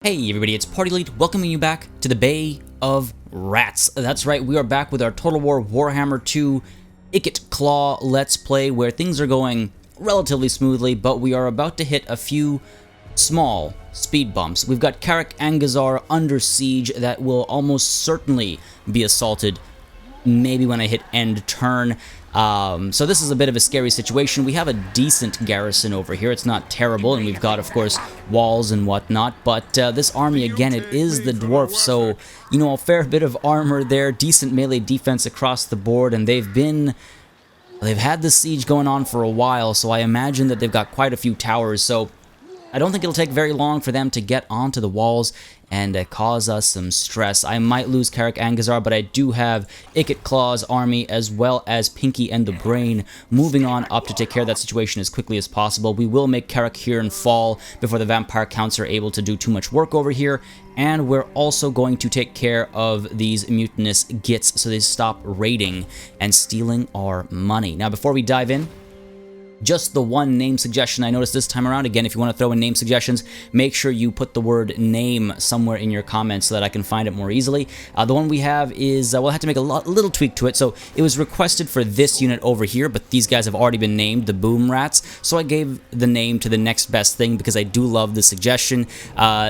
Hey everybody, it's Party Elite welcoming you back to the Bay of Rats. That's right, we are back with our Total War Warhammer 2 Ikit Claw Let's Play, where things are going relatively smoothly, but we are about to hit a few small speed bumps. We've got Karak Angazar under siege that will almost certainly be assaulted maybe when I hit end turn. So this is a bit of a scary situation. We have a decent garrison over here. It's not terrible, and we've got, of course, walls and whatnot, but this army, again, it is the dwarf, so, you know, a fair bit of armor there, decent melee defense across the board, and they've had this siege going on for a while, so I imagine that they've got quite a few towers, so I don't think it'll take very long for them to get onto the walls and cause us some stress. I might lose Karak Angazar, but I do have Ikit Claw's army as well as Pinky and the Brain moving on up to take care of that situation as quickly as possible. We will make Karak Huron fall before the Vampire Counts are able to do too much work over here, and we're also going to take care of these mutinous gits so they stop raiding and stealing our money. Now, before we dive in, just the one name suggestion I noticed this time around. Again, if you want to throw in name suggestions, make sure you put the word name somewhere in your comments so that I can find it more easily. The one we have is, we'll have to make a little tweak to it. So it was requested for this unit over here, but these guys have already been named the Boom Rats. So I gave the name to the next best thing because I do love the suggestion.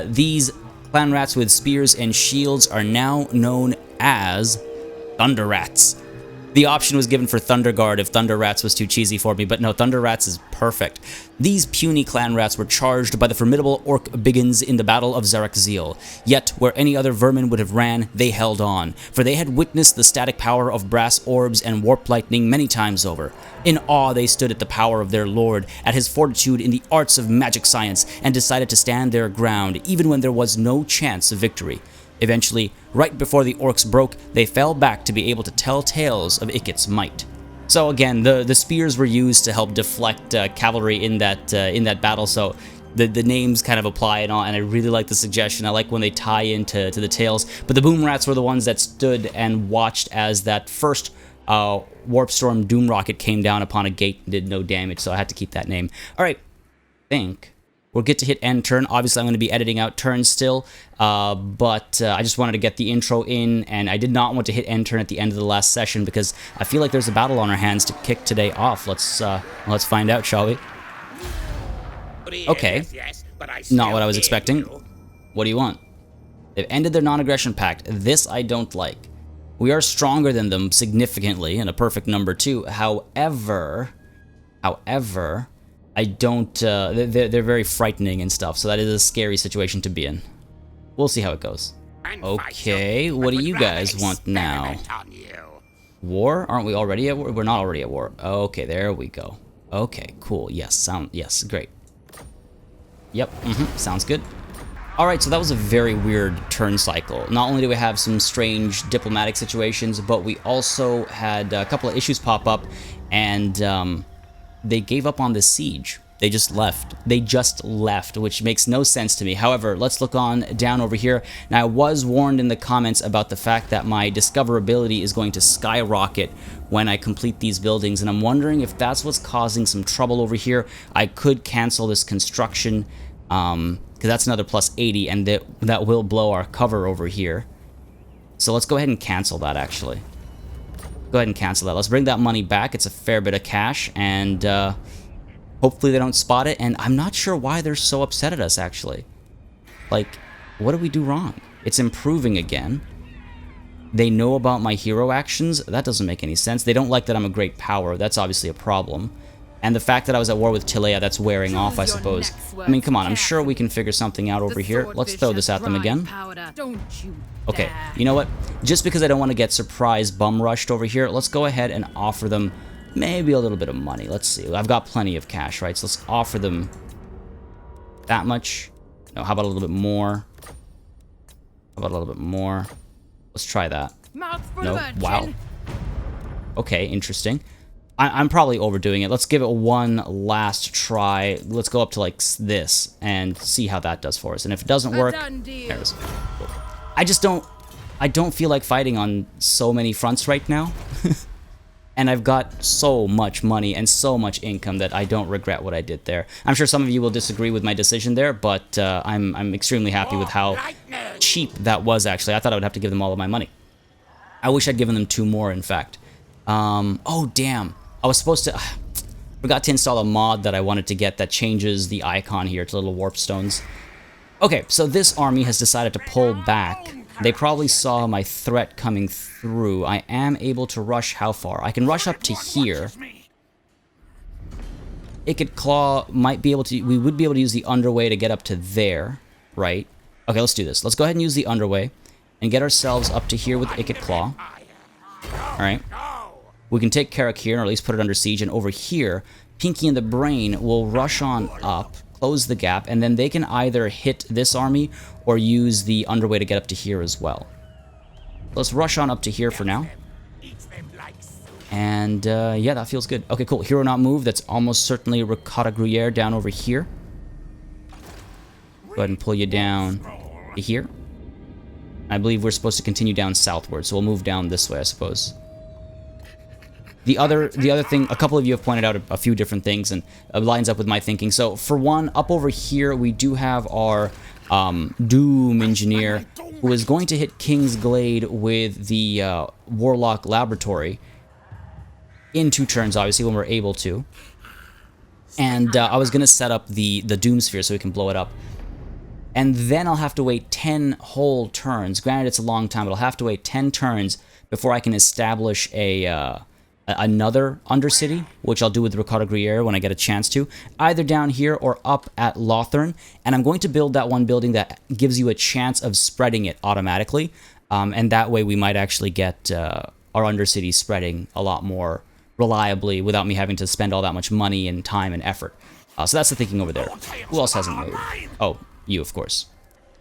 These clan rats with spears and shields are now known as Thunder Rats. The option was given for Thunder Guard if Thunder Rats was too cheesy for me, but no, Thunder Rats is perfect. These puny clan rats were charged by the formidable orc biggins in the Battle of Zarak-Zeal. Yet, where any other vermin would have ran, they held on, for they had witnessed the static power of brass orbs and warp lightning many times over. In awe, they stood at the power of their lord, at his fortitude in the arts of magic science, and decided to stand their ground, even when there was no chance of victory. Eventually, right before the orcs broke, they fell back to be able to tell tales of Ikit's might. So again, the spears were used to help deflect cavalry in that battle, so the names kind of apply and all, and I really like the suggestion. I like when they tie into the tales, but the Boom Rats were the ones that stood and watched as that first Warp Storm Doom Rocket came down upon a gate and did no damage, so I had to keep that name. Alright, I think we'll get to hit end turn. Obviously, I'm going to be editing out turns still, but I just wanted to get the intro in, and I did not want to hit end turn at the end of the last session because I feel like there's a battle on our hands to kick today off. Let's find out, shall we? Okay, not what I was expecting. What do you want? They've ended their non-aggression pact. This I don't like. We are stronger than them significantly, and a perfect number too. However, I don't, they're very frightening and stuff, so that is a scary situation to be in. We'll see how it goes. Okay, what do you guys want now? War? Aren't we already at war? We're not already at war. Okay, there we go. Okay, cool. Yes, yes, great. Yep, sounds good. Alright, so that was a very weird turn cycle. Not only do we have some strange diplomatic situations, but we also had a couple of issues pop up, and, they gave up on the siege. They just left. They just left, which makes no sense to me. However, let's look on down over here. Now, I was warned in the comments about the fact that my discoverability is going to skyrocket when I complete these buildings, and I'm wondering if that's what's causing some trouble over here. I could cancel this construction, because that's another plus 80, and that will blow our cover over here. So let's go ahead and cancel that, actually. Go ahead and cancel that. Let's bring that money back. It's a fair bit of cash, and hopefully they don't spot it. And I'm not sure why they're so upset at us, actually. Like, what did we do wrong? It's improving again. They know about my hero actions. That doesn't make any sense. They don't like that I'm a great power. That's obviously a problem. And the fact that I was at war with Tilea, that's wearing off, I suppose. I mean, come on, I'm sure we can figure something out over here. Let's throw this at them again. Okay, you know what? Just because I don't want to get surprise bum rushed over here, let's go ahead and offer them maybe a little bit of money. Let's see. I've got plenty of cash, right? So let's offer them that much. No, how about a little bit more? How about a little bit more? Let's try that. No? Wow. Okay, interesting. I'm probably overdoing it. Let's give it one last try. Let's go up to like this and see how that does for us. And if it doesn't work, there it is. I don't feel like fighting on so many fronts right now. and I've got so much money and so much income that I don't regret what I did there. I'm sure some of you will disagree with my decision there, but I'm extremely happy with how cheap that was, actually. I thought I would have to give them all of my money. I wish I'd given them 2 more, in fact. Oh, damn. I was supposed to... forgot to install a mod that I wanted to get that changes the icon here to little warp stones. Okay, so this army has decided to pull back. They probably saw my threat coming through. I am able to rush how far? I can rush up to here. Ikit Claw might be able to... we would be able to use the underway to get up to there, right? Okay, let's do this. Let's go ahead and use the underway and get ourselves up to here with Ikit Claw. Alright. We can take Carrick here, or at least put it under siege, and over here, Pinky and the Brain will rush on up, close the gap, and then they can either hit this army or use the underway to get up to here as well. Let's rush on up to here for now. And, yeah, that feels good. Okay, cool. Hero not move. That's almost certainly Ricotta Gruyere down over here. Go ahead and pull you down to here. I believe we're supposed to continue down southward, so we'll move down this way, I suppose. The other thing, a couple of you have pointed out a few different things, and it lines up with my thinking. So, for one, up over here, we do have our Doom Engineer, who is going to hit King's Glade with the Warlock Laboratory in 2 turns, obviously, when we're able to. And I was going to set up the Doomsphere so we can blow it up. And then I'll have to wait 10 whole turns. Granted, it's a long time, but I'll have to wait 10 turns before I can establish another Undercity, which I'll do with Ricotta Gruyere when I get a chance to, either down here or up at Lothern. And I'm going to build that one building that gives you a chance of spreading it automatically. And that way we might actually get our Undercity spreading a lot more reliably without me having to spend all that much money and time and effort. So that's the thinking over there. Who else hasn't moved? Oh, you, of course.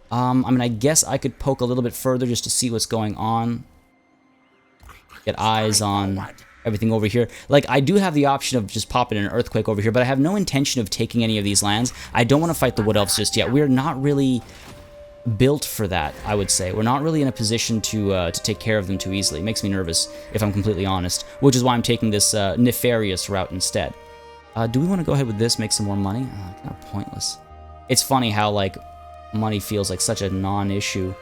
I mean, I guess I could poke a little bit further just to see what's going on. Get eyes on everything over here. Like, I do have the option of just popping an earthquake over here, but I have no intention of taking any of these lands. I don't want to fight the Wood Elves just yet. We're not really built for that, I would say. We're not really in a position to take care of them too easily. It makes me nervous, if I'm completely honest, which is why I'm taking this nefarious route instead. Do we want to go ahead with this, make some more money? Kind of pointless. It's funny how, like, money feels like such a non-issue.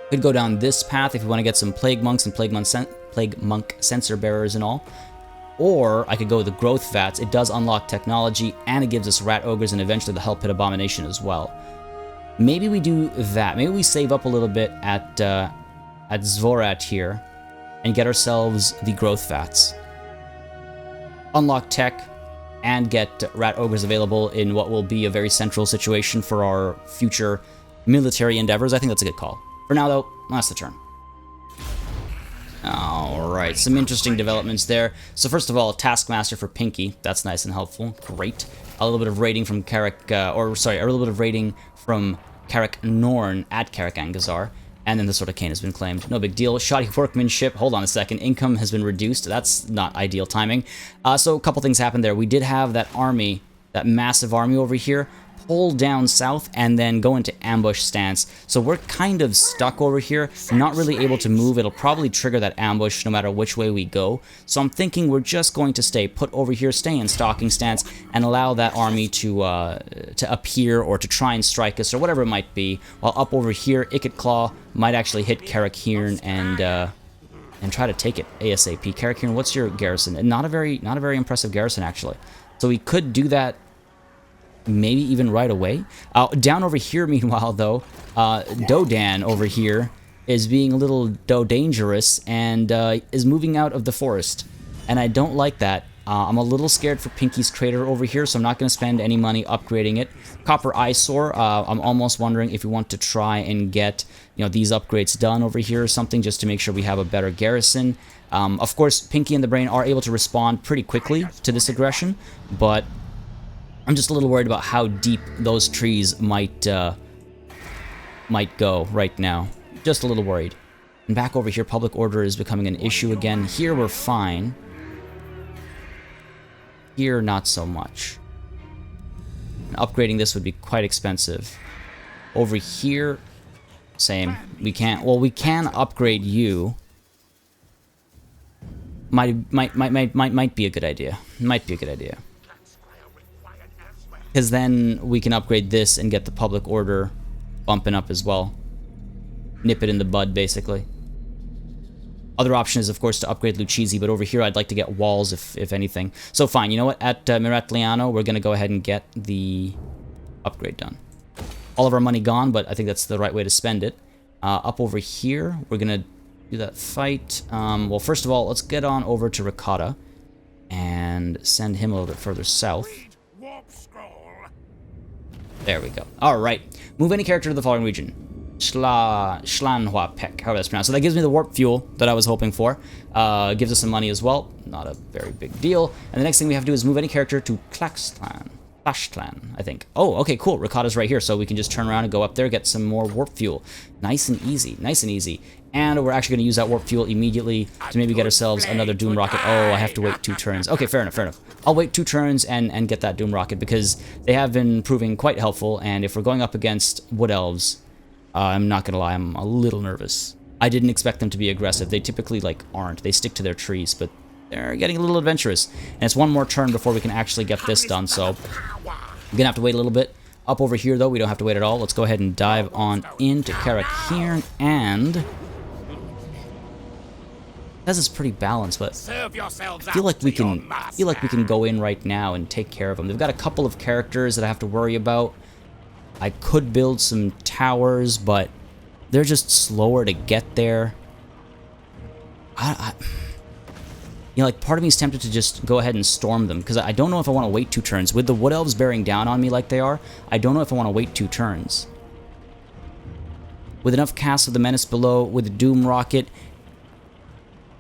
Could go down this path if you want to get some Plague Monks and Plague Monk Sensor Bearers and all. Or I could go with the Growth Vats. It does unlock technology, and it gives us Rat Ogres and eventually the Hell Pit Abomination as well. Maybe we do that. Maybe we save up a little bit at Zvorat here and get ourselves the Growth Vats. Unlock tech and get Rat Ogres available in what will be a very central situation for our future military endeavors. I think that's a good call. For now, though, that's the turn. Alright, some interesting developments there. So first of all, Taskmaster for Pinky. That's nice and helpful. Great. A little bit of raiding from Carrick, a little bit of raiding from Carrick Norn at Carrick Angazar. And then the Sword of Cain has been claimed. No big deal. Shoddy workmanship. Hold on a second. Income has been reduced. That's not ideal timing. So a couple things happened there. We did have that army, that massive army over here, pull down south and then go into ambush stance. So we're kind of stuck over here, not really able to move. It'll probably trigger that ambush no matter which way we go. So I'm thinking we're just going to stay put over here, stay in stalking stance, and allow that army to appear or to try and strike us or whatever it might be. While up over here, Ikit Claw might actually hit Carrick Hearn and try to take it ASAP. Carrick Hearn, what's your garrison? Not a very impressive garrison actually. So we could do that. Maybe even right away. Down over here, meanwhile, though, Dodan over here is being a little dangerous and is moving out of the forest. And I don't like that. I'm a little scared for Pinky's Crater over here, so I'm not going to spend any money upgrading it. Copper Eyesore, I'm almost wondering if we want to try and get these upgrades done over here or something, just to make sure we have a better garrison. Of course, Pinky and the Brain are able to respond pretty quickly to this aggression, but I'm just a little worried about how deep those trees might go right now. Just a little worried. And back over here, public order is becoming an issue again. Here we're fine. Here, not so much. And upgrading this would be quite expensive. Over here, same. We can't. Well, we can upgrade you. Might be a good idea. Might be a good idea. Because then we can upgrade this and get the public order bumping up as well. Nip it in the bud, basically. Other option is, of course, to upgrade Lucchese, but over here I'd like to get walls, if anything. So fine, you know what? At Miratliano, we're going to go ahead and get the upgrade done. All of our money gone, but I think that's the right way to spend it. Up over here, we're going to do that fight. Well, first of all, let's get on over to Ricotta and send him a little bit further south. There we go. Alright. Move any character to the following region. Schlanhua Peck, however that's pronounced. So that gives me the warp fuel that I was hoping for. Gives us some money as well. Not a very big deal. And the next thing we have to do is move any character to Klaxtlan. Clashclan, I think. Oh, okay, cool. Ricotta's right here, so we can just turn around and go up there, get some more warp fuel. Nice and easy. Nice and easy. And we're actually going to use that warp fuel immediately to maybe get ourselves another Doom Rocket. Oh, I have to wait 2 turns. Okay, fair enough, fair enough. I'll wait 2 turns and get that Doom Rocket because they have been proving quite helpful, and if we're going up against Wood Elves, I'm not going to lie, I'm a little nervous. I didn't expect them to be aggressive. They typically, like, aren't. They stick to their trees, but they're getting a little adventurous. And it's 1 more turn before we can actually get this done, so we're going to have to wait a little bit. Up over here, though, we don't have to wait at all. Let's go ahead and dive on into Karakirn, and this is pretty balanced, but I feel like we can go in right now and take care of them. They've got a couple of characters that I have to worry about. I could build some towers, but they're just slower to get there. You know, like, part of me is tempted to just go ahead and storm them, because I don't know if I want to wait 2 turns. With the Wood Elves bearing down on me like they are, I don't know if I want to wait 2 turns. With enough casts of the Menace below, with the Doom Rocket,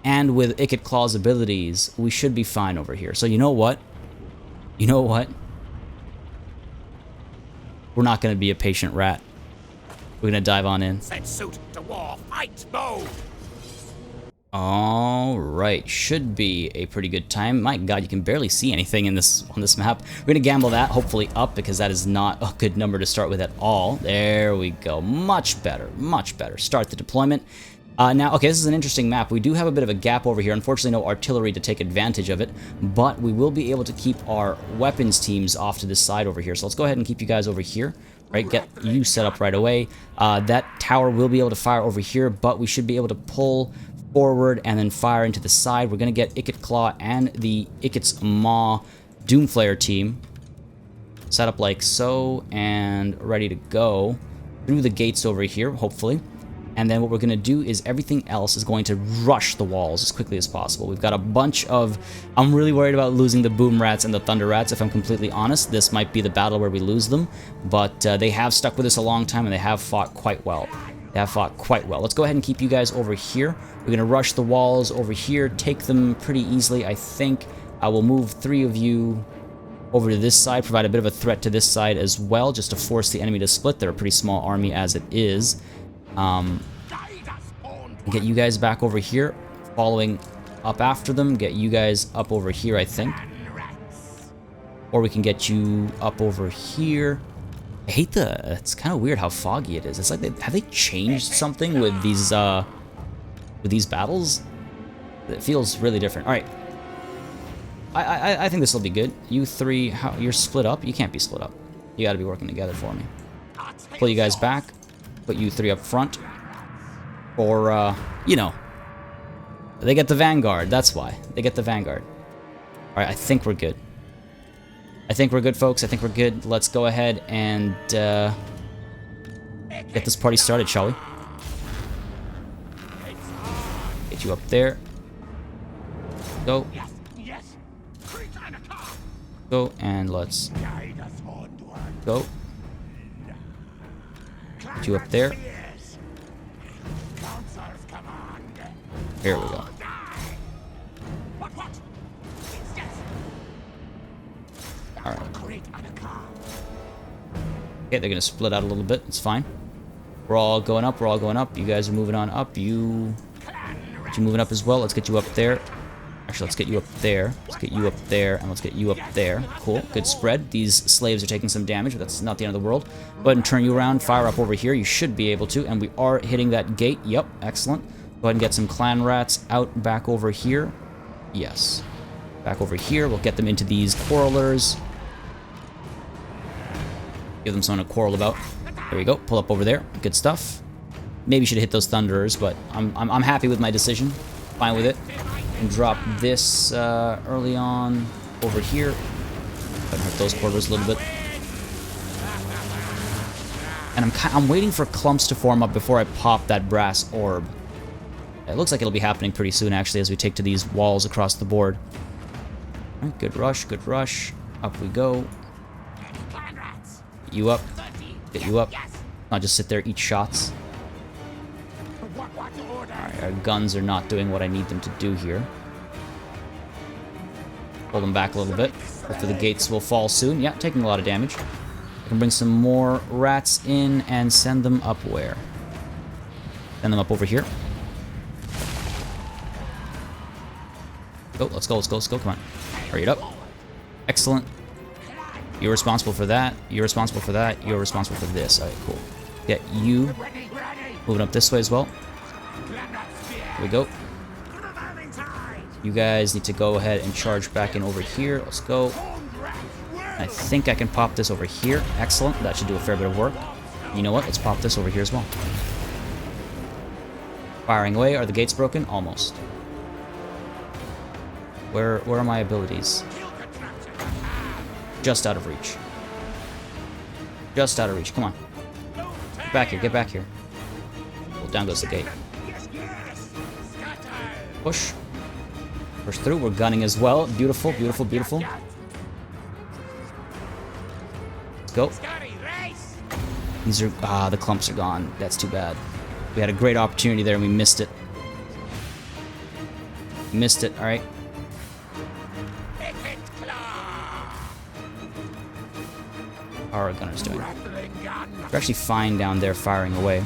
and with Ikit Claw's abilities, we should be fine over here. So you know what? You know what? We're not going to be a patient rat. We're going to dive on in. Set suit to war, fight mode. Alright, should be a pretty good time. My god, you can barely see anything in this on this map. We're going to gamble that, hopefully up, because that is not a good number to start with at all. There we go. Much better, much better. Start the deployment. Now, okay, this is an interesting map. We do have a bit of a gap over here. Unfortunately, no artillery to take advantage of it, but we will be able to keep our weapons teams off to this side over here. So let's go ahead and keep you guys over here, right? Get you set up right away. That tower will be able to fire over here, but we should be able to pull forward and then fire into the side. We're going to get Ikit Claw and the Ikit's Maw Doomflayer team set up like so and ready to go through the gates over here, hopefully. And then what we're going to do is everything else is going to rush the walls as quickly as possible. We've got a bunch of... I'm really worried about losing the Boom Rats and the Thunder Rats, if I'm completely honest. This might be the battle where we lose them, but they have stuck with us a long time and they have fought quite well. They have fought quite well. Let's go ahead and keep you guys over here. We're going to rush the walls over here, take them pretty easily, I think. I will move 3 of you over to this side, provide a bit of a threat to this side as well, just to force the enemy to split. They're a pretty small army as it is. Get you guys back over here, following up after them. Get you guys up over here, I think. Or we can get you up over here. I hate it's kind of weird how foggy it is. It's like, have they changed something with these battles? It feels really different. All right. I think this will be good. You 3, you're split up? You can't be split up. You got to be working together for me. Pull you guys back. Put you 3 up front. Or, you know, they get the Vanguard. That's why. They get the Vanguard. Alright, I think we're good. I think we're good, folks. I think we're good. Let's go ahead and get this party started, shall we? Get you up there. Go. Go, and let's go. Get you up there. Here we go. Alright. Okay, they're gonna split out a little bit. It's fine. We're all going up. We're all going up. You guys are moving on up. You moving up as well. Let's get you up there. Actually, let's get you up there. Let's get you up there, and let's get you up there. Cool. Good spread. These slaves are taking some damage, but that's not the end of the world. Go ahead and turn you around. Fire up over here. You should be able to, and we are hitting that gate. Yep, excellent. Go ahead and get some clan rats out back over here. Yes. Back over here, we'll get them into these quarrelers. Give them something to quarrel about. There we go. Pull up over there. Good stuff. Maybe should have hit those thunderers, but I'm happy with my decision. Fine with it. And drop this early on over here. Gonna hurt those quarters a little bit. And I'm waiting for clumps to form up before I pop that brass orb. It looks like it'll be happening pretty soon, actually, as we take to these walls across the board. All right, good rush, good rush. Up we go. Get you up. Get you up. Not just sit there, eat shots. Alright, our guns are not doing what I need them to do here. Pull them back a little bit. Hopefully the gates will fall soon. Yeah, taking a lot of damage. I can bring some more rats in and send them up where? Send them up over here. Go, let's go, let's go, let's go. Come on. Hurry it up. Excellent. You're responsible for that. You're responsible for that. You're responsible for this. Alright, cool. Get you moving up this way as well. Here we go. You guys need to go ahead and charge back in over here. Let's go. I think I can pop this over here. Excellent. That should do a fair bit of work. You know what? Let's pop this over here as well. Firing away. Are the gates broken? Almost. Where are my abilities? Just out of reach. Just out of reach. Come on. Get back here. Get back here. Well, down goes the gate. Push. Push through. We're gunning as well. Beautiful, beautiful, beautiful. Let's go. These are... the clumps are gone. That's too bad. We had a great opportunity there and we missed it. Missed it. Alright. How are our gunners doing? They're actually fine down there firing away.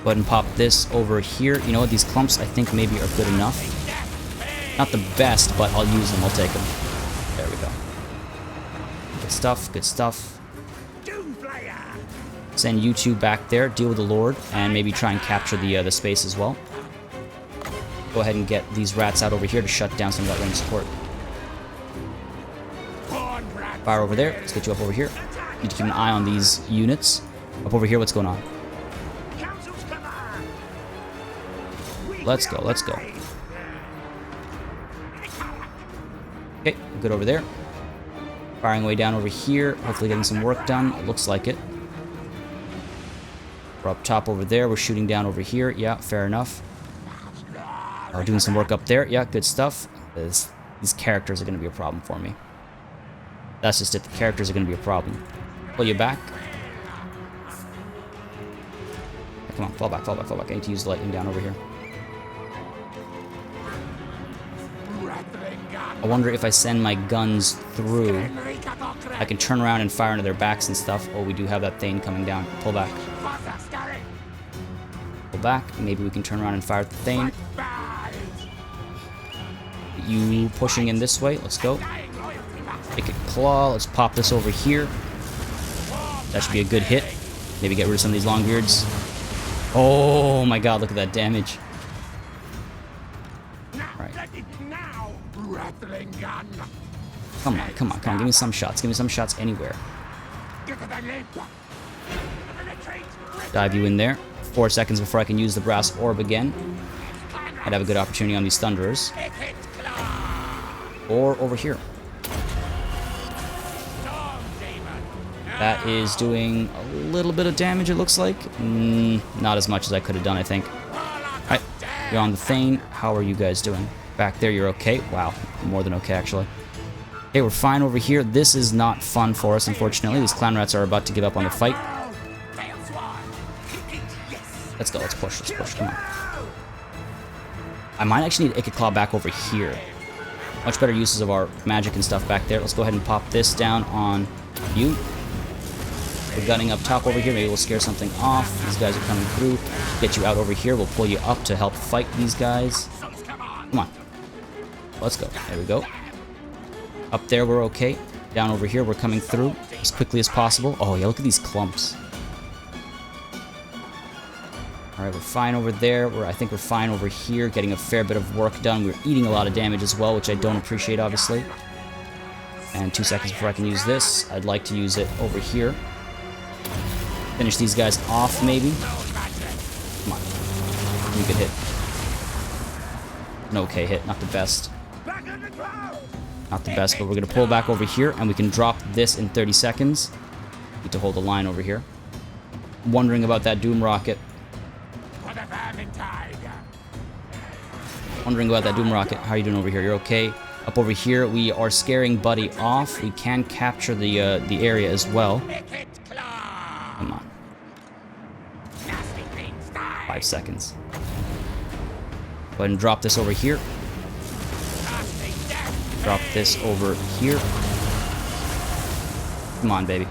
Go ahead and pop this over here. You know what? These clumps I think maybe are good enough. Not the best, but I'll use them. I'll take them. There we go. Good stuff. Good stuff. Send you two back there. Deal with the Lord. And maybe try and capture the space as well. Go ahead and get these rats out over here to shut down some of that range support. Fire over there. Let's get you up over here. Need to keep an eye on these units. Up over here, what's going on? Let's go, let's go. Okay, good over there. Firing way down over here. Hopefully getting some work done. It looks like it. We're up top over there. We're shooting down over here. Yeah, fair enough. Doing some work up there. Yeah, good stuff. These characters are going to be a problem for me. That's just it. The characters are going to be a problem. Pull you back. Come on, fall back, fall back, fall back. I need to use the lightning down over here. I wonder if I send my guns through, I can turn around and fire into their backs and stuff. Oh, we do have that Thane coming down. Pull back. Pull back. Maybe we can turn around and fire at the Thane. You pushing in this way. Let's go. Ikit Claw. Let's pop this over here. That should be a good hit. Maybe get rid of some of these Longbeards. Oh my god, look at that damage. Right. Come on, come on, come on. Give me some shots. Give me some shots anywhere. Dive you in there. 4 seconds before I can use the brass orb again. I'd have a good opportunity on these Thunderers. Or over here. That is doing a little bit of damage, it looks like. Not as much as I could have done, I think. Alright, you're on the Thane. How are you guys doing? Back there, you're okay? Wow, more than okay, actually. Okay, we're fine over here. This is not fun for us, unfortunately. These clown rats are about to give up on the fight. Let's go, let's push, come on. I might actually need Ikit Claw back over here. Much better uses of our magic and stuff back there. Let's go ahead and pop this down on you. We're gunning up top over here. Maybe we'll scare something off. These guys are coming through. Get you out over here. We'll pull you up to help fight these guys. Come on. Let's go. There we go. Up there, we're okay. Down over here, we're coming through as quickly as possible. Oh, yeah, look at these clumps. Alright, we're fine over there. I think we're fine over here, getting a fair bit of work done. We're eating a lot of damage as well, which I don't appreciate, obviously. And 2 seconds before I can use this. I'd like to use it over here. Finish these guys off, maybe. Come on. You could hit. An okay hit, not the best. Not the best, but we're going to pull back over here, and we can drop this in 30 seconds. Need to hold the line over here. Wondering about that Doom Rocket. Wondering about that Doom Rocket. How are you doing over here? You're okay? Up over here, we are scaring Buddy off. We can capture the area as well. Come on. 5 seconds. Go ahead and drop this over here. Drop this over here. Come on, baby.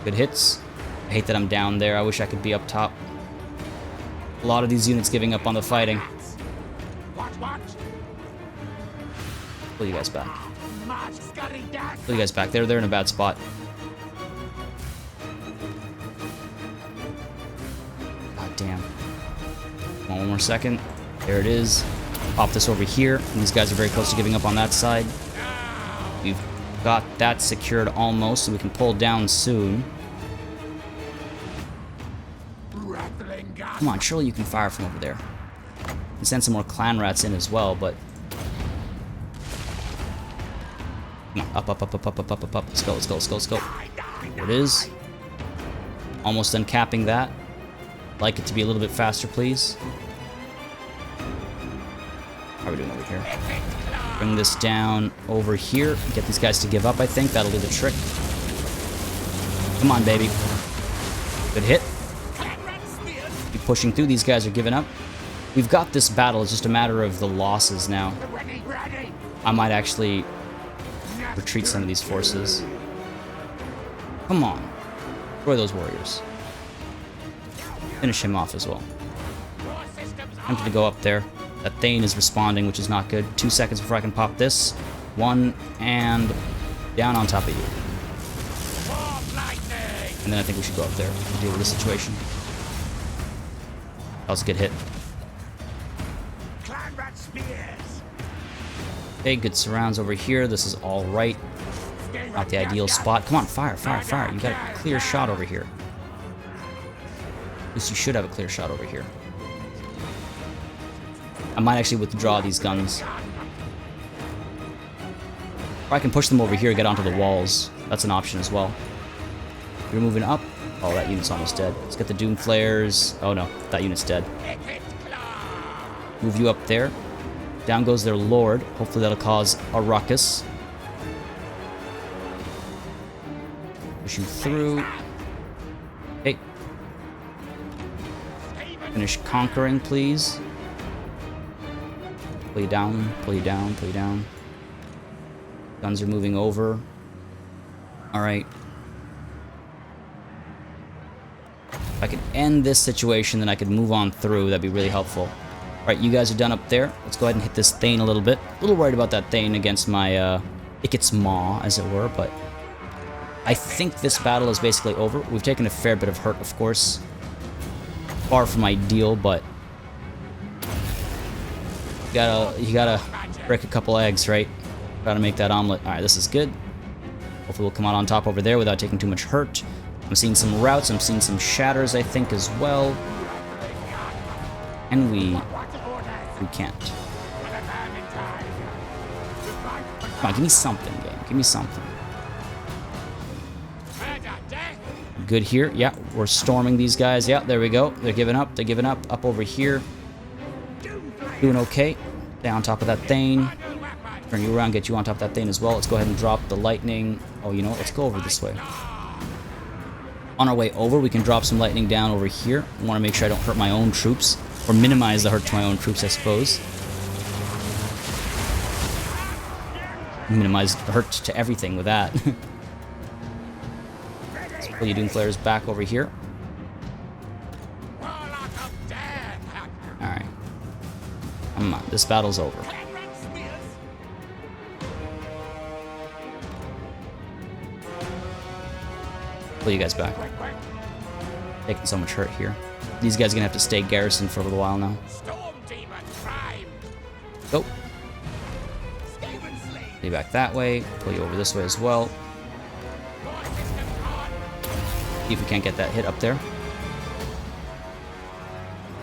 Good hits. I hate that I'm down there. I wish I could be up top. A lot of these units giving up on the fighting. Pull you guys back. Pull you guys back. They're in a bad spot. God damn. Come on, one more second. There it is. Pop this over here. And these guys are very close to giving up on that side. We've got that secured almost, so we can pull down soon. Come on, surely you can fire from over there. And send some more clan rats in as well, but... Come on, up, up, up, up, up, up, up, up, up. Let's go, let's go, let's go, let's go. There it is. Almost done capping that. Like it to be a little bit faster, please. How are we doing over here? Bring this down over here. Get these guys to give up, I think. That'll do the trick. Come on, baby. Good hit. Keep pushing through. These guys are giving up. We've got this battle. It's just a matter of the losses now. I might actually retreat some of these forces. Come on. Destroy those warriors. Finish him off as well. Tempted to go up there. That Thane is responding, which is not good. 2 seconds before I can pop this. 1, and down on top of you. And then I think we should go up there and deal with this situation. That was a good hit. Okay, good surrounds over here. This is all right. Not the ideal spot. Come on, fire, fire, fire. You got a clear shot over here. At least you should have a clear shot over here. I might actually withdraw these guns. Or I can push them over here and get onto the walls. That's an option as well. You're moving up. Oh, that unit's almost dead. Let's get the Doom Flares. Oh no, that unit's dead. Move you up there. Down goes their Lord. Hopefully that'll cause a ruckus. Push you through. Okay. Finish conquering, please. Pull you down, pull you down, pull you down. Guns are moving over. Alright. If I could end this situation, then I could move on through. That'd be really helpful. Alright, you guys are done up there. Let's go ahead and hit this Thane a little bit. A little worried about that Thane against my Ikit's Maw, as it were, but I think this battle is basically over. We've taken a fair bit of hurt, of course. Far from ideal, but you gotta break a couple eggs, right? Gotta make that omelet. Alright, this is good. Hopefully we'll come out on top over there without taking too much hurt. I'm seeing some routes, I'm seeing some shatters, I think, as well. And we can't. Come on, give me something, game. Give me something. Good here. Yeah, we're storming these guys. Yeah, there we go. They're giving up. They're giving up. Up over here. Doing okay. Stay on top of that Thane. Turn you around, get you on top of that Thane as well. Let's go ahead and drop the lightning. Oh, you know what? Let's go over this way. On our way over, we can drop some lightning down over here. I want to make sure I don't hurt my own troops. Or minimize the hurt to my own troops, I suppose. Minimize the hurt to everything with that. Let's pull your Doom Flares back over here. Alright. Come on, this battle's over. Pull you guys back. Taking so much hurt here. These guys are gonna have to stay garrisoned for a little while now. Storm demon prime. Go. Skaven slave. Pull you back that way. Pull you over this way as well. More system on. See if we can't get that hit up there.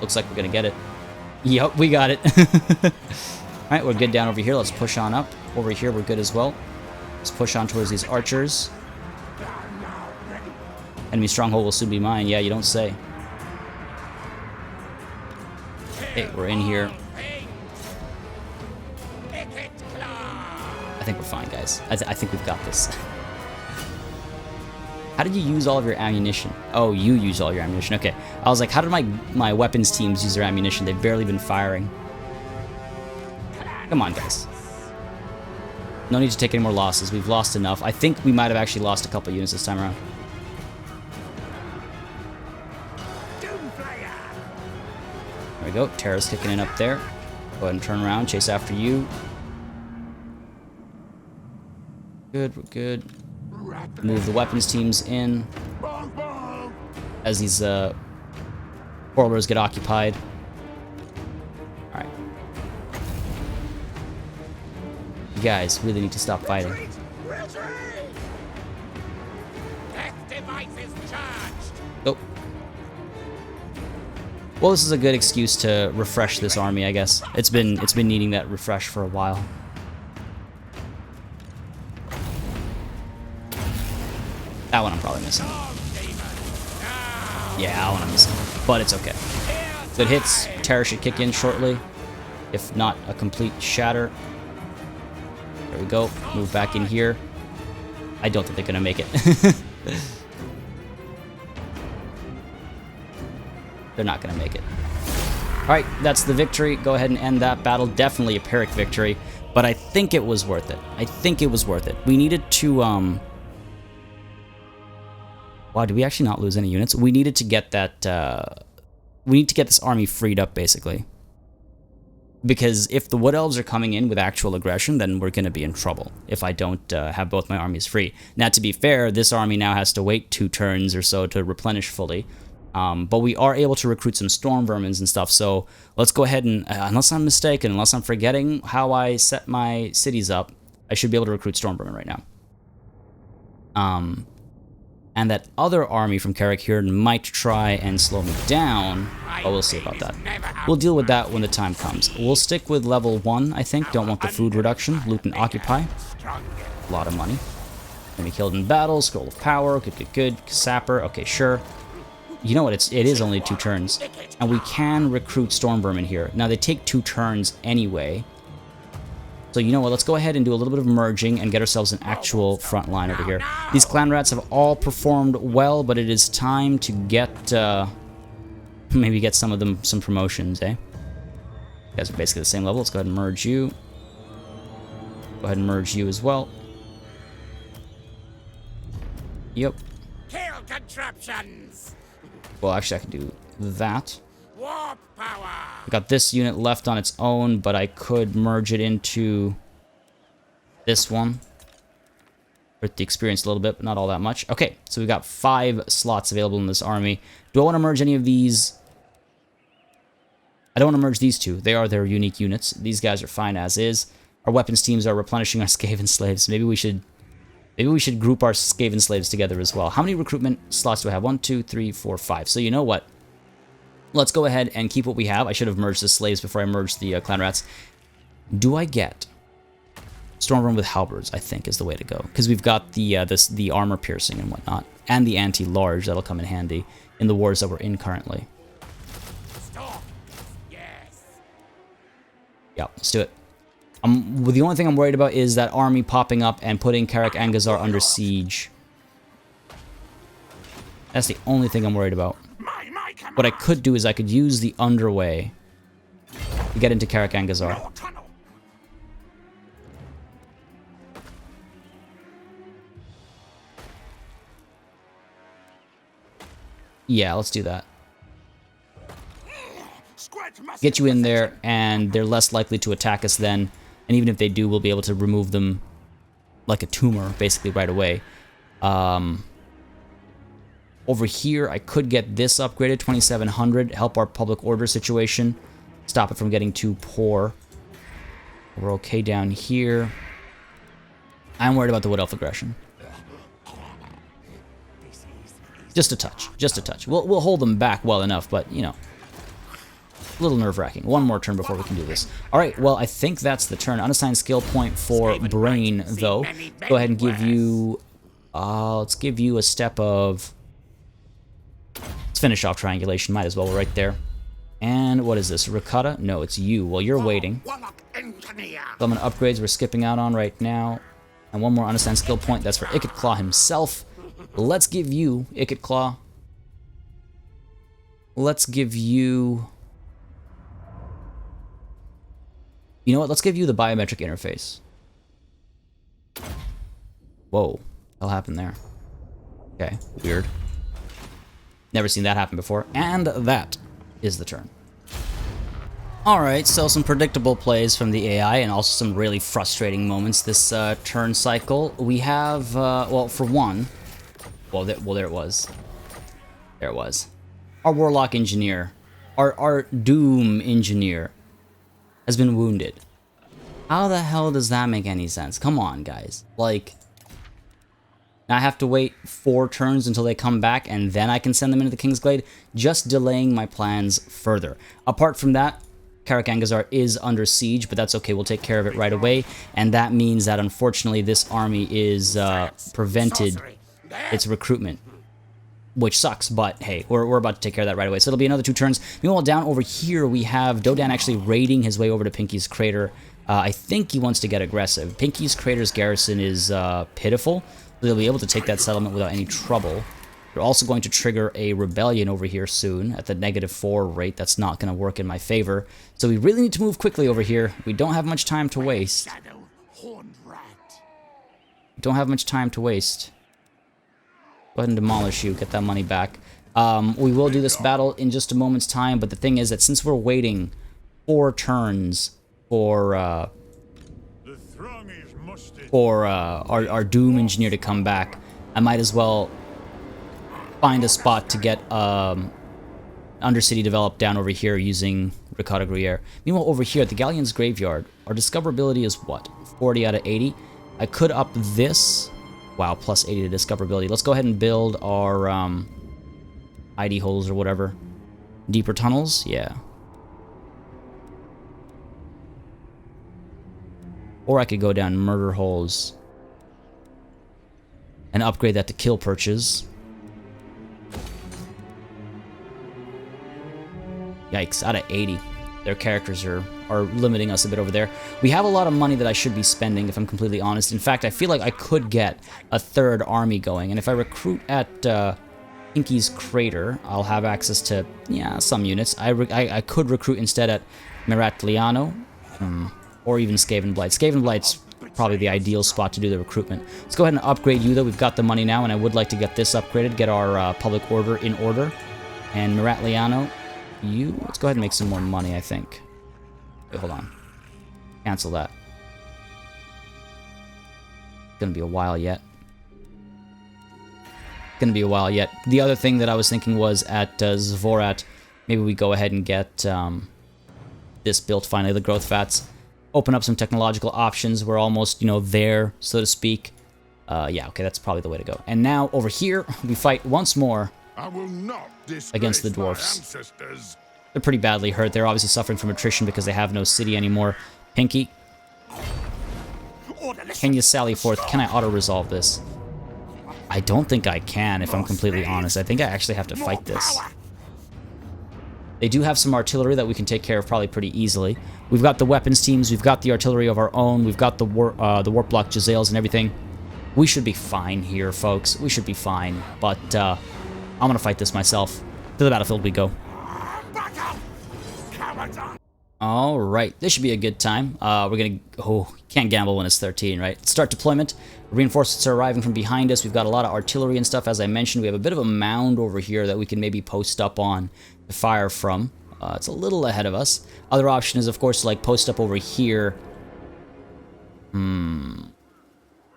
Looks like we're gonna get it. Yep, we got it. Alright, we're good down over here. Let's push on up. Over here, we're good as well. Let's push on towards these archers. Enemy stronghold will soon be mine. Yeah, you don't say. Okay, we're in here. Ikit Claw. I think we're fine, guys. I think we've got this. How did you use all of your ammunition? Oh, you used all your ammunition. Okay. I was like, how did my weapons teams use their ammunition? They've barely been firing. Come on, guys. No need to take any more losses. We've lost enough. I think we might have actually lost a couple units this time around. There we go. Terra's kicking in up there. Go ahead and turn around. Chase after you. Good, we're good. Move the weapons teams in as these warlords get occupied. Alright. You guys really need to stop fighting. Death device is charged. Oh. Well, this is a good excuse to refresh this army, I guess. It's been needing that refresh for a while. That one I'm probably missing. Yeah, that one I'm missing. But it's okay. Good hits. Terror should kick in shortly. If not a complete shatter. There we go. Move back in here. I don't think they're going to make it. They're not going to make it. Alright, that's the victory. Go ahead and end that battle. Definitely a Pyrrhic victory. But I think it was worth it. I think it was worth it. We needed to... Wow, did we actually not lose any units? We needed to get that, we need to get this army freed up, basically. Because if the Wood Elves are coming in with actual aggression, then we're going to be in trouble if I don't have both my armies free. Now, to be fair, this army now has to wait 2 turns or so to replenish fully. But we are able to recruit some Storm Vermins and stuff, so let's go ahead and, unless I'm mistaken, unless I'm forgetting how I set my cities up, I should be able to recruit Storm Vermin right now. And that other army from Carrick-Hurden might try and slow me down, but we'll see about that. We'll deal with that when the time comes. We'll stick with level 1, I think. Don't want the food reduction. Loot and occupy. A lot of money. Enemy killed in battle. Scroll of power. Good, good, good. Sapper. Okay, sure. You know what? It is only 2 turns. And we can recruit Storm Vermin here. Now, they take 2 turns anyway. So you know what, let's go ahead and do a little bit of merging and get ourselves an actual front line over here. These clan rats have all performed well, but it is time to get, maybe get some of them some promotions, eh? You guys are basically the same level. Let's go ahead and merge you. Go ahead and merge you as well. Yep. Kill contraptions. Well, actually, I can do that. Warp power. I got this unit left on its own, but I could merge it into this one. Hurt the experience a little bit, but not all that much. Okay, so we've got 5 slots available in this army. Do I want to merge any of these? I don't want to merge these 2. They are their unique units. These guys are fine as is. Our weapons teams are replenishing our Skaven slaves. Maybe we should group our Skaven slaves together as well. How many recruitment slots do I have? 1, 2, 3, 4, 5. So you know what? Let's go ahead and keep what we have. I should have merged the slaves before I merged the clan rats. Do I get Stormrun with halberds? I think is the way to go, because we've got the armor piercing and whatnot, and the anti-large that'll come in handy in the wars that we're in currently. Stop. Yes. Yeah, let's do it. Well, the only thing I'm worried about is that army popping up and putting Karak Angazar under siege. That's the only thing I'm worried about. What I could do is I could use the underway to get into Karak Angazar. Yeah, let's do that. Get you in there, and they're less likely to attack us then. And even if they do, we'll be able to remove them like a tumor, basically, right away. Over here, I could get this upgraded, 2700, help our public order situation, stop it from getting too poor. We're okay down here. I'm worried about the Wood Elf aggression. Just a touch, just a touch. We'll hold them back well enough, but, you know, a little nerve-wracking. One more turn before we can do this. All right, well, I think that's the turn. Unassigned skill point for Brain, though. Go ahead and give you... let's give you a step of... Let's finish off Triangulation. Might as well. We're right there. And what is this? Ricotta? No, it's you. Well, you're waiting. Warlock engineer. Summon upgrades we're skipping out on right now. And one more unassigned skill point. That's for Ikit Claw himself. Let's give you, Ikit Claw. Let's give you... You know what? Let's give you the biometric interface. Whoa. What happened there? Okay, weird. Never seen that happen before. And that is the turn. Alright, so some predictable plays from the AI and also some really frustrating moments this turn cycle. We have, well, for one... Well, there it was. There it was. Our Warlock engineer, our Doom engineer, has been wounded. How the hell does that make any sense? Come on, guys. Like, I have to wait 4 turns until they come back, and then I can send them into the Kingsglaive, just delaying my plans further. Apart from that, Karak Angazar is under siege, but that's okay. We'll take care of it right away, and that means that, unfortunately, this army is prevented its recruitment, which sucks, but hey, we're about to take care of that right away. So it'll be another 2 turns. Meanwhile, down over here, we have Dodan actually raiding his way over to Pinky's Crater. I think he wants to get aggressive. Pinky's Crater's garrison is pitiful. They'll be able to take that settlement without any trouble. They're also going to trigger a rebellion over here soon at the -4 rate. That's not going to work in my favor. So we really need to move quickly over here. We don't have much time to waste. Don't have much time to waste. Go ahead and demolish you, get that money back. We will do this battle in just a moment's time, but the thing is that since we're waiting 4 turns for our Doom engineer to come back, I might as well find a spot to get Undercity developed down over here using Ricotta Gruyere. Meanwhile, over here at the Galleon's Graveyard, our discoverability is what? 40 out of 80? I could up this. Wow, plus 80 to discoverability. Let's go ahead and build our ID holes or whatever. Deeper tunnels? Yeah. Or I could go down murder holes and upgrade that to kill perches. Yikes, out of 80. Their characters are limiting us a bit over there. We have a lot of money that I should be spending, if I'm completely honest. In fact, I feel like I could get a 3rd army going. And if I recruit at Pinky's Crater, I'll have access to, yeah, some units. I could recruit instead at Miratliano, or even Skaven Blight. Skaven Blight's probably the ideal spot to do the recruitment. Let's go ahead and upgrade you, though. We've got the money now, and I would like to get this upgraded, get our public order in order. And Miratliano, let's go ahead and make some more money, I think. Wait, hold on. Cancel that. It's gonna be a while yet. The other thing that I was thinking was at Zvorat, maybe we go ahead and get this built finally, the growth fats. Open up some technological options. We're almost, you know, there, so to speak. Yeah, okay, that's probably the way to go. And now, over here, we fight once more against the dwarfs. They're pretty badly hurt. They're obviously suffering from attrition because they have no city anymore. Pinky, can you sally forth? Can I auto-resolve this? I don't think I can, if I'm completely honest. I think I actually have to fight this. They do have some artillery that we can take care of probably pretty easily. We've got the weapons teams, we've got the artillery of our own, we've got the warp block Jazales and everything. We should be fine here, folks. We should be fine. But I'm gonna fight this myself. To the battlefield we go. Alright, this should be a good time. We're gonna... Oh, can't gamble when it's 13, right? Start deployment. Reinforcements are arriving from behind us. We've got a lot of artillery and stuff. As I mentioned, we have a bit of a mound over here that we can maybe post up on to fire from. It's a little ahead of us. Other option is, of course, to, like, post up over here. Wouldn't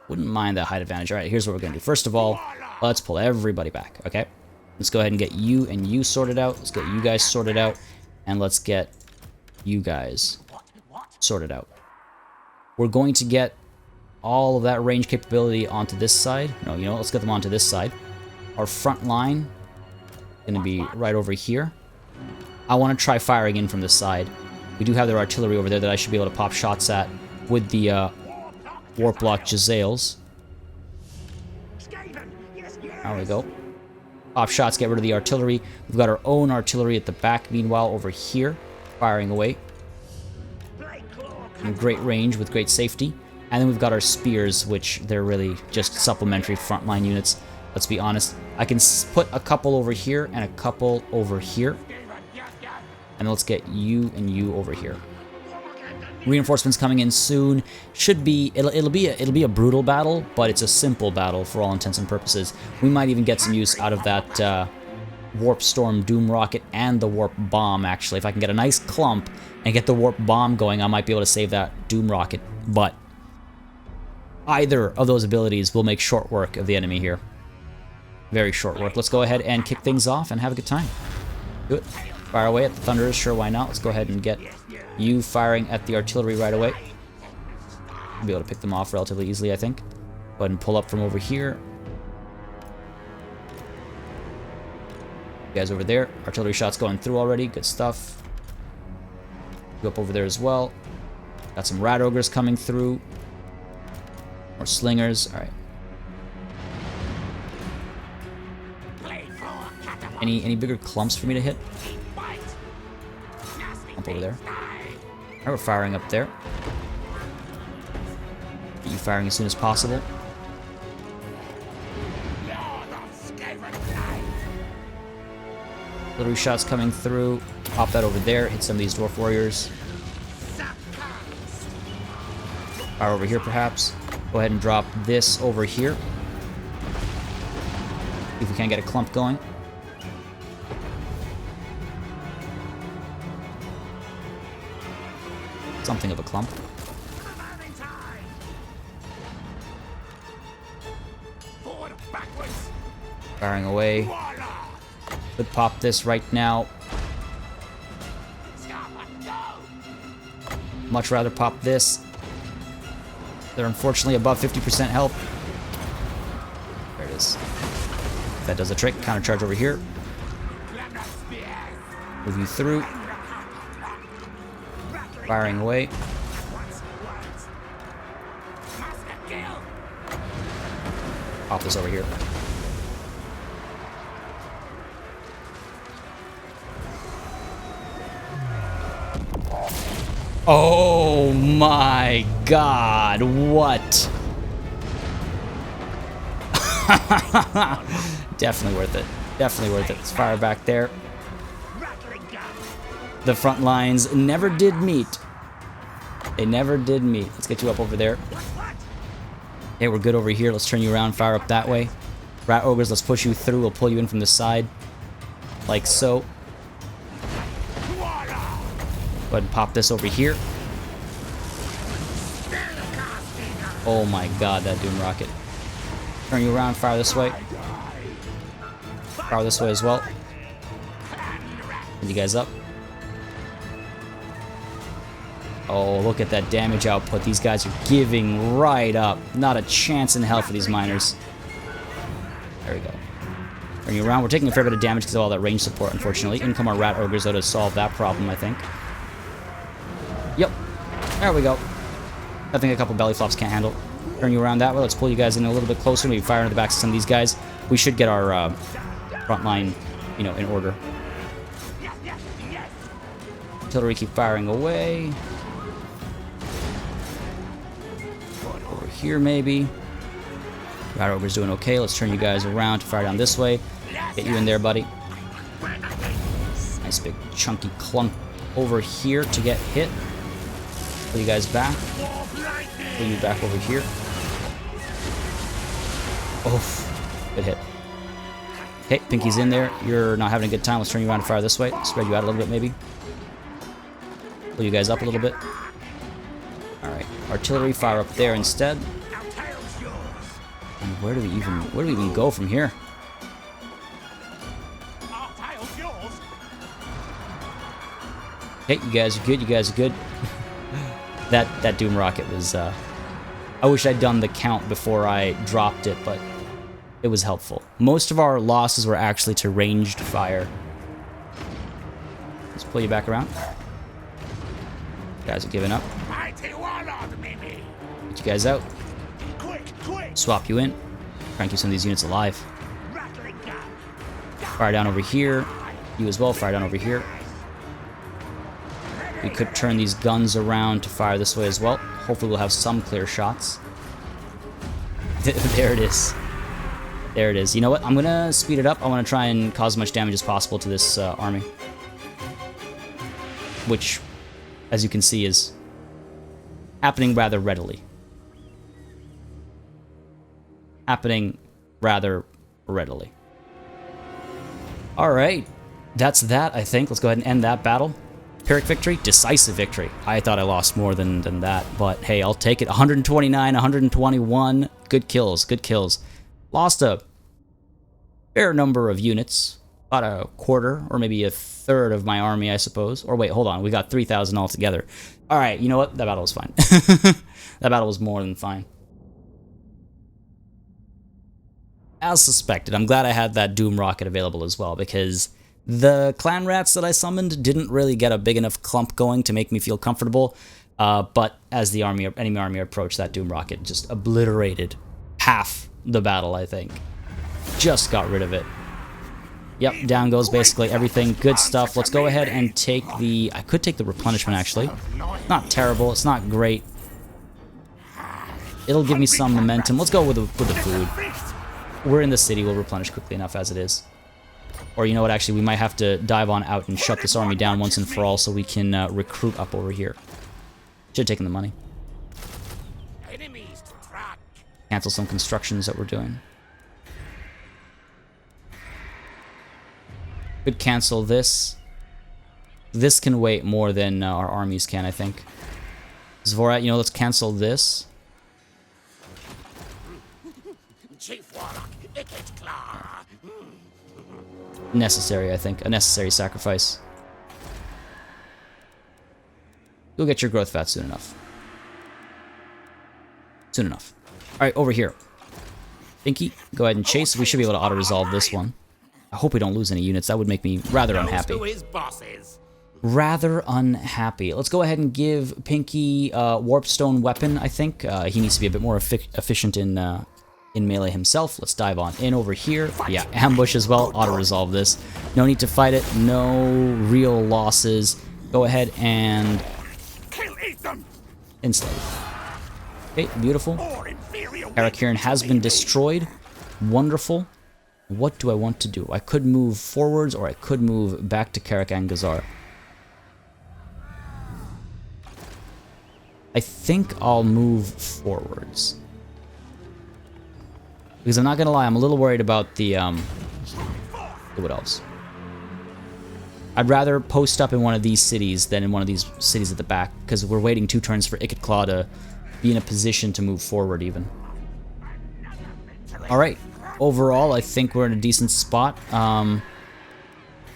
mind that height advantage. Alright, here's what we're gonna do. First of all, let's pull everybody back, okay? Let's go ahead and get you and you sorted out. Let's get you guys sorted out. And let's get you guys sorted out. We're going to get all of that range capability onto this side. No, you know what? Let's get them onto this side. Our front line is going to be right over here. I want to try firing in from this side. We do have their artillery over there that I should be able to pop shots at with the Warp Block Jezzails. There we go. Pop shots, get rid of the artillery. We've got our own artillery at the back, meanwhile, over here, firing away. In great range with great safety. And then we've got our spears, which they're really just supplementary frontline units. Let's be honest. I can put a couple over here and a couple over here. And let's get you and you over here. Reinforcements coming in soon. Should be it'll be a brutal battle, but it's a simple battle for all intents and purposes. We might even get some use out of that Warp Storm Doom Rocket and the Warp Bomb. Actually, if I can get a nice clump and get the Warp Bomb going, I might be able to save that Doom Rocket. But either of those abilities will make short work of the enemy here. Very short work. Let's go ahead and kick things off and have a good time. Do it. Fire away at the Thunderers. Sure, why not? Let's go ahead and get you firing at the artillery right away. I'll be able to pick them off relatively easily, I think. Go ahead and pull up from over here. You guys over there. Artillery shots going through already. Good stuff. Go up over there as well. Got some Rat Ogres coming through. More Slingers. Alright. Any bigger clumps for me to hit? Up over there. Alright, we're firing up there. Get you firing as soon as possible. Artillery shots coming through. Pop that over there. Hit some of these Dwarf Warriors. Fire over here, perhaps. Go ahead and drop this over here. If we can't get a clump going. Something of a clump. Firing away. Could pop this right now. Much rather pop this. They're unfortunately above 50% health. There it is. That does the trick. Countercharge over here. Move you through. Firing away. Pop this over here. Oh my god, what? Definitely worth it. Definitely worth it. Let's fire back there. The front lines never did meet. They never did meet. Let's get you up over there. Okay, we're good over here. Let's turn you around, fire up that way. Rat Ogres, let's push you through. We'll pull you in from the side. Like so. Go ahead and pop this over here. Oh my god, that Doom Rocket. Turn you around, fire this way. Fire this way as well. Get you guys up. Oh, look at that damage output. These guys are giving right up. Not a chance in hell for these miners. There we go. Turn you around. We're taking a fair bit of damage because of all that range support, unfortunately. In come our Rat Ogres, though, to solve that problem, I think. Yep. There we go. I think a couple belly flops can't handle. Turn you around that way. Let's pull you guys in a little bit closer. Maybe fire into the backs of some of these guys. We should get our front line, you know, in order. Artillery keep firing away. Over here, maybe. Rat Ogre's doing okay. Let's turn you guys around to fire down this way. Get you in there, buddy. Nice big chunky clunk over here to get hit. Pull you guys back. Pull you back over here. Oh, good hit. Okay, Pinky's in there. You're not having a good time. Let's turn you around and fire this way. Spread you out a little bit, maybe. Pull you guys up a little bit. Alright. Artillery, fire up there instead. And where do we even go from here? Okay, you guys are good, you guys are good. that Doom Rocket was, I wish I'd done the count before I dropped it, but it was helpful. Most of our losses were actually to ranged fire. Let's pull you back around. You guys are giving up. Mighty Warlock, Mimi. Get you guys out. Quick, quick. Swap you in. Try and keep some of these units alive. Fire down over here. You as well, fire down over here. We could turn these guns around to fire this way as well. Hopefully we'll have some clear shots. There it is. There it is. You know what? I'm going to speed it up. I want to try and cause as much damage as possible to this army. Which, as you can see, is happening rather readily. Happening rather readily. Alright. That's that, I think. Let's go ahead and end that battle. Pyrrhic victory? Decisive victory. I thought I lost more than that, but hey, I'll take it. 129, 121. Good kills, good kills. Lost a fair number of units. About a quarter, or maybe a third of my army, I suppose. Or wait, hold on. We got 3,000 altogether. Alright, you know what? That battle was fine. That battle was more than fine. As suspected, I'm glad I had that Doom Rocket available as well, because the clan rats that I summoned didn't really get a big enough clump going to make me feel comfortable. But as the enemy army approached, that Doom Rocket just obliterated half the battle, I think. Just got rid of it. Yep, down goes basically everything. Good stuff. Let's go ahead and take the... I could take the replenishment, actually. Not terrible. It's not great. It'll give me some momentum. Let's go with the food. We're in the city. We'll replenish quickly enough as it is. Or you know what, actually, we might have to dive on out and shut this army down once and for all so we can recruit up over here. Should have taken the money. Cancel some constructions that we're doing. Could cancel this. This can wait more than our armies can, I think. Zvorat, you know, let's cancel this. Chief Warlock, Ikit Claw. Necessary, I think. A necessary sacrifice. You'll get your growth fat soon enough. Soon enough. Alright, over here. Pinky, go ahead and chase. We should be able to auto-resolve this one. I hope we don't lose any units. That would make me rather unhappy. Rather unhappy. Let's go ahead and give Pinky Warpstone weapon, I think. He needs to be a bit more efficient in melee himself. Let's dive on in over here. Yeah, ambush as well. Auto-resolve this. No need to fight it. No real losses. Go ahead and enslave. Okay, beautiful. Karakiran has been destroyed. Wonderful. What do I want to do? I could move forwards, or I could move back to Karak Angazar. I think I'll move forwards. Because I'm not gonna lie, I'm a little worried about the, what else? I'd rather post up in one of these cities than in one of these cities at the back, because we're waiting 2 turns for Ikit Claw to be in a position to move forward even. Alright. Overall, I think we're in a decent spot.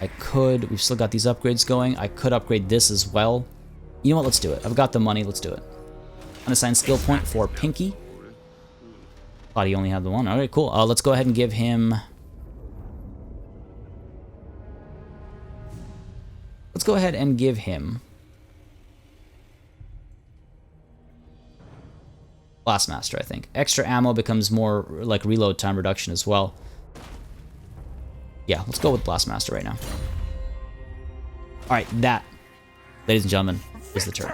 We've still got these upgrades going. I could upgrade this as well. You know what, let's do it. I've got the money, let's do it. Unassigned skill point for Pinky. Thought he only had the one. Alright, cool. Let's go ahead and give him... Let's go ahead and give him... Blastmaster, I think. Extra ammo becomes more like reload time reduction as well. Yeah, let's go with Blastmaster right now. Alright, that, ladies and gentlemen, is the turn.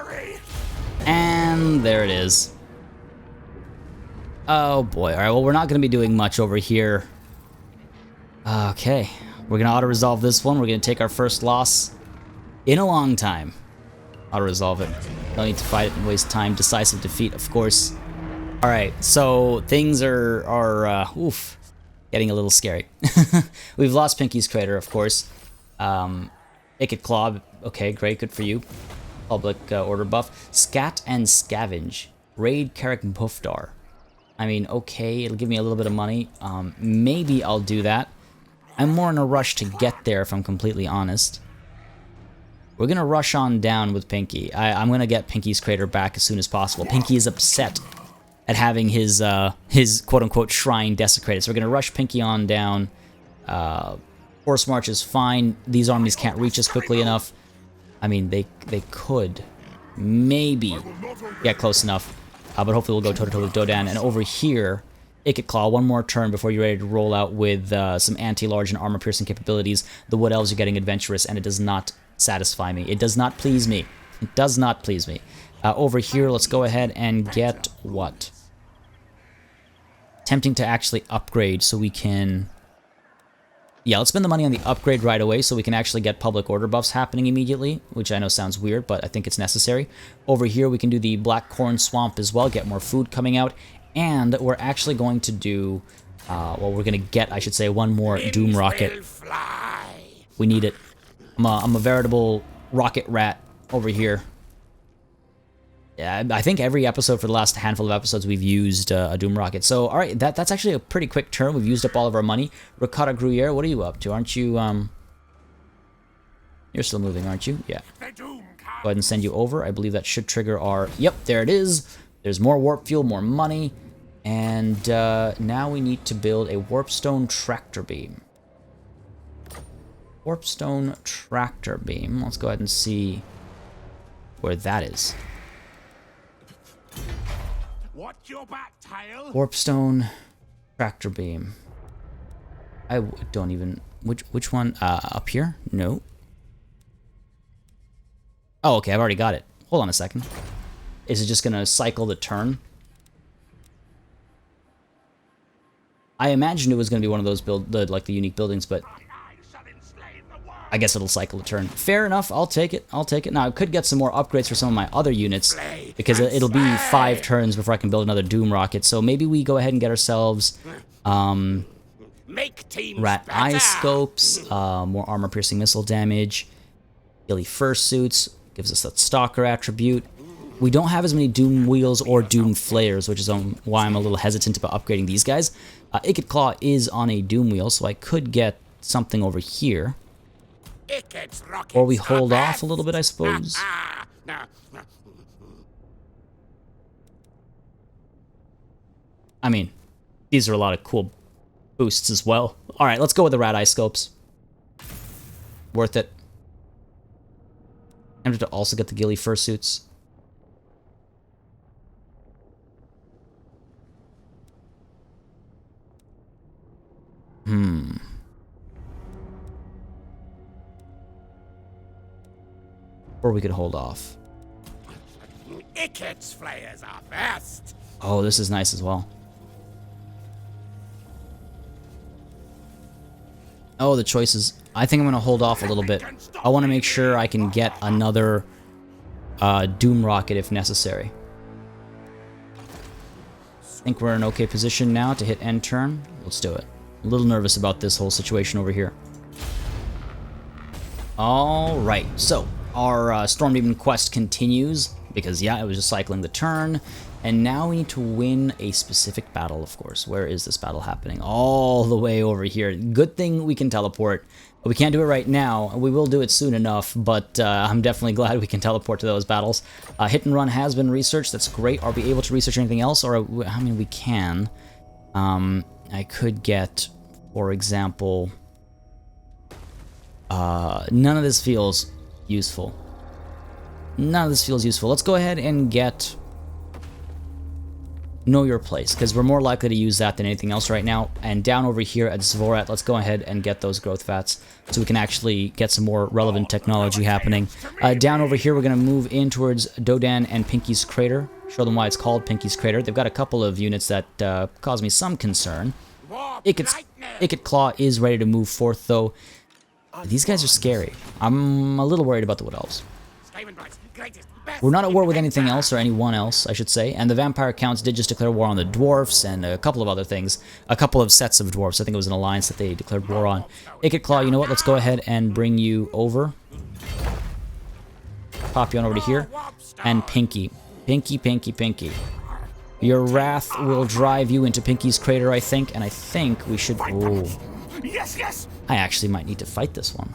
And there it is. Oh boy. Alright, well, we're not going to be doing much over here. Okay. We're going to auto-resolve this one. We're going to take our first loss in a long time. Auto-resolve it. Don't need to fight it and waste time. Decisive defeat, of course. Alright, so things are getting a little scary. We've lost Pinky's Crater, of course. Ikit Claw, okay, great, good for you. Public order buff. Scat and Scavenge. Raid Karak Pufdar. I mean, okay, it'll give me a little bit of money. Maybe I'll do that. I'm more in a rush to get there, if I'm completely honest. We're gonna rush on down with Pinky. I'm gonna get Pinky's crater back as soon as possible. Pinky is upset at having his quote-unquote shrine desecrated. So we're gonna rush Pinky on down. Force march is fine. These armies can't reach us quickly enough. I mean, they could maybe get close enough, but hopefully we'll go toe-to-toe with Dodan. And over here, Ikit Claw, one more turn before you're ready to roll out with some anti-large and armor-piercing capabilities. The Wood Elves are getting adventurous, and it does not satisfy me. It does not please me. It does not please me. Over here, let's go ahead and get what? Tempting to actually upgrade so we can... Yeah, let's spend the money on the upgrade right away so we can actually get public order buffs happening immediately, which I know sounds weird, but I think it's necessary. Over here, we can do the Black Corn Swamp as well, get more food coming out, and we're actually going to do, well, we're going to get, I should say, one more Doom Rocket. We need it. I'm a veritable rocket rat over here. Yeah, I think every episode for the last handful of episodes we've used a Doom Rocket. So, all right, that's actually a pretty quick turn. We've used up all of our money. Ricotta Gruyere, what are you up to? Aren't you, You're still moving, aren't you? Yeah. Go ahead and send you over. I believe that should trigger our... Yep, there it is. There's more warp fuel, more money. And now we need to build a Warpstone Tractor Beam. Warpstone Tractor Beam. Let's go ahead and see where that is. What's your back, tail? Warpstone Tractor Beam. I don't even... Which one? Up here? No. Oh, okay, I've already got it. Hold on a second. Is it just going to cycle the turn? I imagined it was going to be one of those like the unique buildings, but I guess it'll cycle a turn. Fair enough, I'll take it. I'll take it. Now, I could get some more upgrades for some of my other units, because it'll be 5 turns before I can build another Doom Rocket. So maybe we go ahead and get ourselves Rat Eye Scopes, more armor-piercing missile damage, Ghillie Fursuits, gives us that Stalker attribute. We don't have as many Doom Wheels or Doom Flayers, which is why I'm a little hesitant about upgrading these guys. Ikit Claw is on a Doom Wheel, so I could get something over here. Or we hold off a little bit, I suppose. I mean, these are a lot of cool boosts as well. Alright, let's go with the Rat Eye Scopes. Worth it. I'm going to also get the Ghillie Fursuits. Or we could hold off. Ikit's flayers are best. Oh, this is nice as well. Oh, the choices. I think I'm going to hold off a little bit. I want to make sure I can get another Doom Rocket if necessary. I think we're in an okay position now to hit end turn. Let's do it. A little nervous about this whole situation over here. Alright, so our Storm Demon quest continues, because yeah, it was just cycling the turn, and now we need to win a specific battle, of course. Where is this battle happening? All the way over here. Good thing we can teleport, but we can't do it right now. We will do it soon enough, but I'm definitely glad we can teleport to those battles. Hit and run has been researched, that's great. Are we able to research anything else? Or, I mean, we can. I could get, for example... none of this feels useful. None of this feels useful. Let's go ahead and get Know Your Place, because we're more likely to use that than anything else right now. And down over here at Zvorat, let's go ahead and get those growth vats so we can actually get some more relevant technology happening. Down over here, we're going to move in towards Dodan and Pinky's Crater. Show them why it's called Pinky's Crater. They've got a couple of units that cause me some concern. Ikit Claw is ready to move forth, though. These guys are scary. I'm a little worried about the Wood Elves. We're not at war with anything else, or anyone else, I should say, and the Vampire Counts did just declare war on the Dwarfs and a couple of other things. A couple of sets of Dwarfs. I think it was an alliance that they declared war on. Ikit Claw, you know what? Let's go ahead and bring you over. Pop you on over to here. And Pinky. Pinky, Pinky, Pinky. Your wrath will drive you into Pinky's Crater, I think, and I think we should... Oh. Yes, yes. I actually might need to fight this one.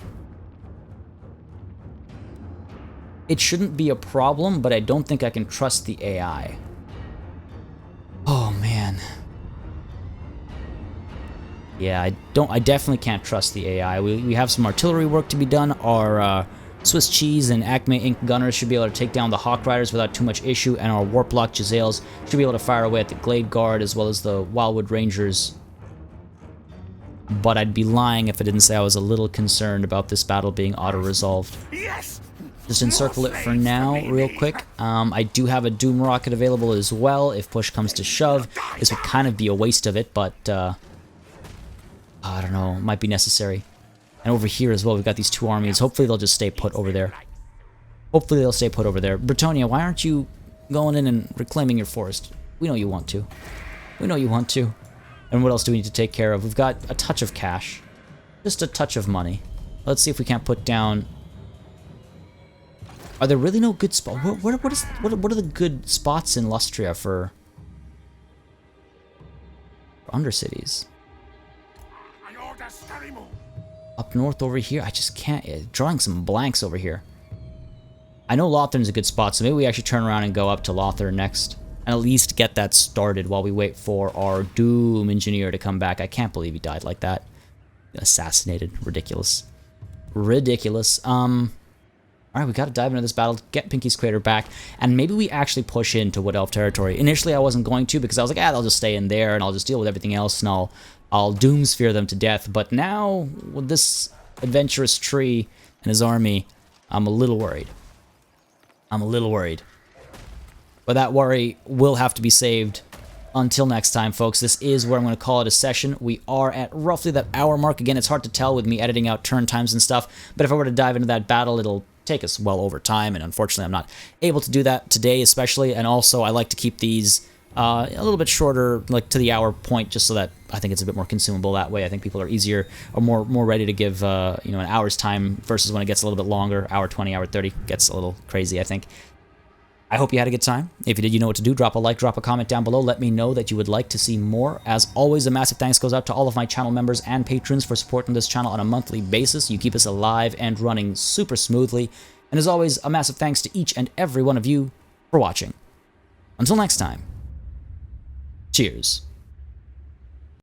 It shouldn't be a problem, but I don't think I can trust the AI. Oh, man. Yeah, I definitely can't trust the AI. We have some artillery work to be done. Our Swiss Cheese and Acme Ink gunners should be able to take down the Hawk Riders without too much issue, and our Warlock Giselles should be able to fire away at the Glade Guard as well as the Wildwood Rangers. But I'd be lying if I didn't say I was a little concerned about this battle being auto-resolved. Yes. Just encircle it for now, real quick. I do have a Doom Rocket available as well, if push comes to shove. This would kind of be a waste of it, but, I don't know, might be necessary. And over here as well, we've got these two armies. Hopefully they'll just stay put over there. Hopefully they'll stay put over there. Bretonia, why aren't you going in and reclaiming your forest? We know you want to. We know you want to. And what else do we need to take care of? We've got a touch of cash. Just a touch of money. Let's see if we can't put down... Are there really no good spots? What are the good spots in Lustria for Undercities? Up north over here? I just can't... Drawing some blanks over here. I know Lothern's a good spot, so maybe we actually turn around and go up to Lothern next. And at least get that started while we wait for our Doom Engineer to come back. I can't believe he died like that. Assassinated. Ridiculous. Ridiculous. Alright, we gotta dive into this battle, get Pinky's Crater back, and maybe we actually push into Wood Elf territory. Initially, I wasn't going to, because I was like, they'll just stay in there, and I'll just deal with everything else, and I'll Doomsphere them to death. But now, with this adventurous tree and his army, I'm a little worried. I'm a little worried. But that worry will have to be saved until next time, folks. This is where I'm going to call it a session. We are at roughly that hour mark. Again, it's hard to tell with me editing out turn times and stuff, but if I were to dive into that battle, it'll take us well over time, and unfortunately I'm not able to do that today especially. And also I like to keep these a little bit shorter, like to the hour point, just so that I think it's a bit more consumable that way. I think people are easier or more ready to give you know, an hour's time versus when it gets a little bit longer. Hour 20, hour 30 gets a little crazy, I think. I hope you had a good time. If you did, you know what to do. Drop a like, drop a comment down below. Let me know that you would like to see more. As always, a massive thanks goes out to all of my channel members and patrons for supporting this channel on a monthly basis. You keep us alive and running super smoothly. And as always, a massive thanks to each and every one of you for watching. Until next time, cheers.